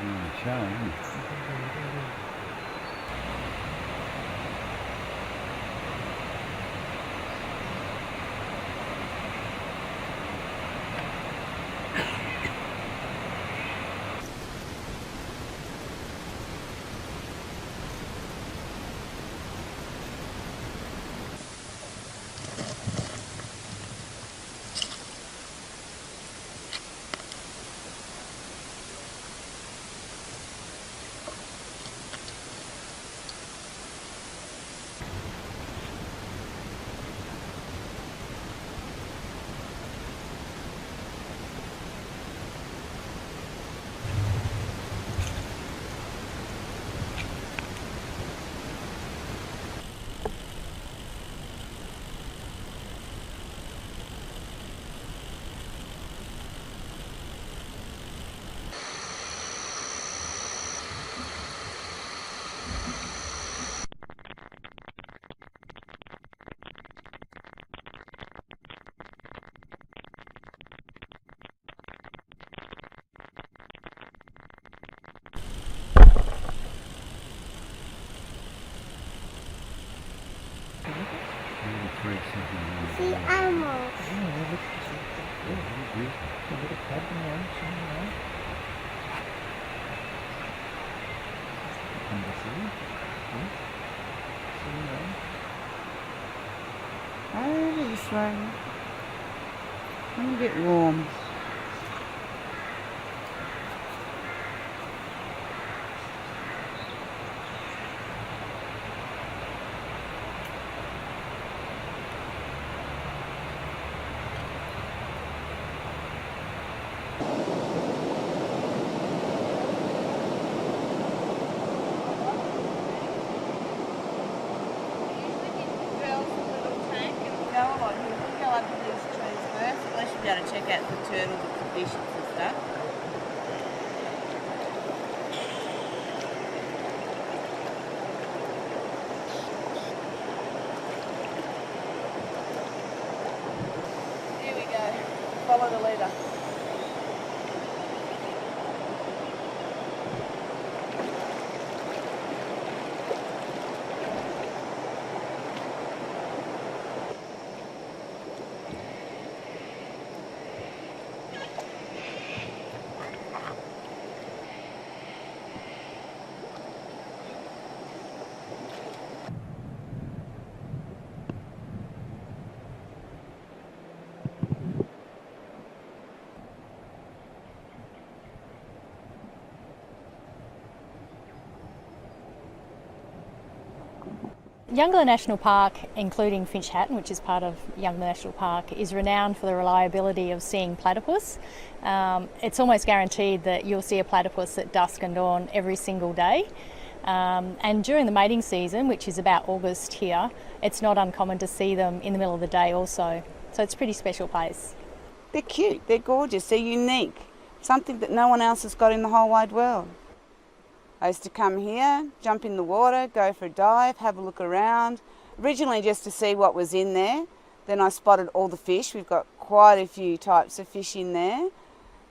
on the show, isn't it? See animals. Over this way. Let me get warm. Be able to check out the turtles and conditions and stuff. Here we go. Follow the leader. Youngler National Park, including Finch Hatton, which is part of Youngler National Park, is renowned for the reliability of seeing platypus. It's almost guaranteed that you'll see a platypus at dusk and dawn every single day. And during the mating season, which is about August here, it's not uncommon to see them in the middle of the day also. So it's a pretty special place. They're cute, they're gorgeous, they're unique. Something that no one else has got in the whole wide world. I used to come here, jump in the water, go for a dive, have a look around. Originally just to see what was in there. Then I spotted all the fish. We've got quite a few types of fish in there.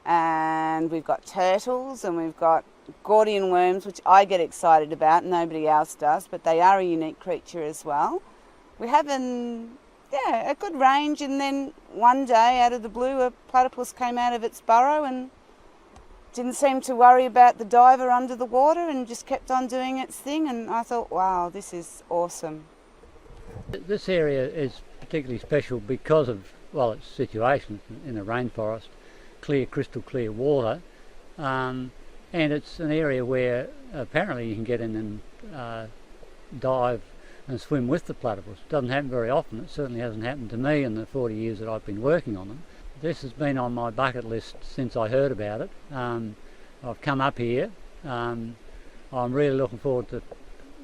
And we've got turtles and we've got Gordian worms, which I get excited about, nobody else does, but they are a unique creature as well. We have a good range, and then one day out of the blue a platypus came out of its burrow and didn't seem to worry about the diver under the water and just kept on doing its thing, and I thought, wow, this is awesome. This area is particularly special because of, well, its situation in a rainforest, clear, crystal clear water, and it's an area where apparently you can get in and dive and swim with the platypus. It doesn't happen very often. It certainly hasn't happened to me in the 40 years that I've been working on them. This has been on my bucket list since I heard about it. I've come up here. I'm really looking forward to,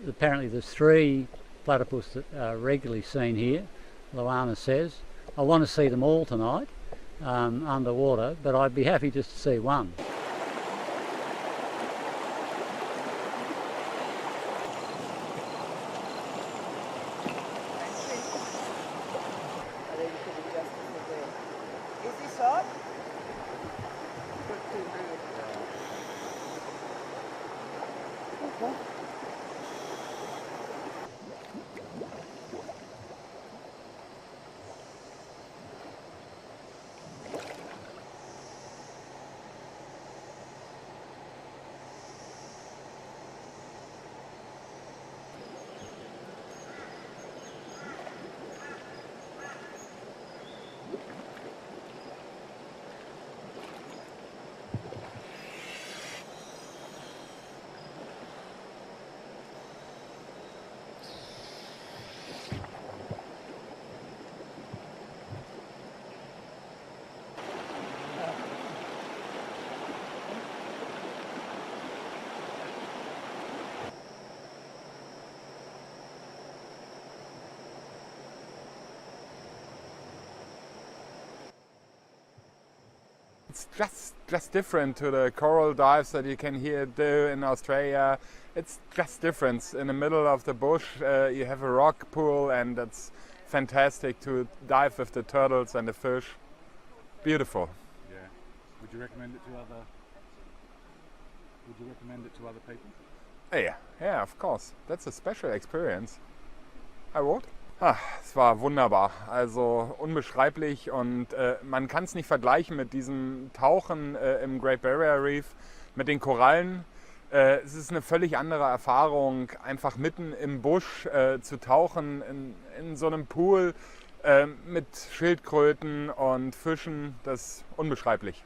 apparently there's 3 platypus that are regularly seen here, Luana says. I want to see them all tonight underwater, but I'd be happy just to see one. It's just different to the coral dives that you can here do in Australia. It's just different. In the middle of the bush you have a rock pool, and it's fantastic to dive with the turtles and the fish. Beautiful. Yeah. Would you recommend it to other people? Yeah, of course. That's a special experience. I would. Es war wunderbar, also unbeschreiblich, und man kann es nicht vergleichen mit diesem Tauchen im Great Barrier Reef, mit den Korallen. Es ist eine völlig andere Erfahrung, einfach mitten im Busch zu tauchen, in so einem Pool mit Schildkröten und Fischen. Das ist unbeschreiblich.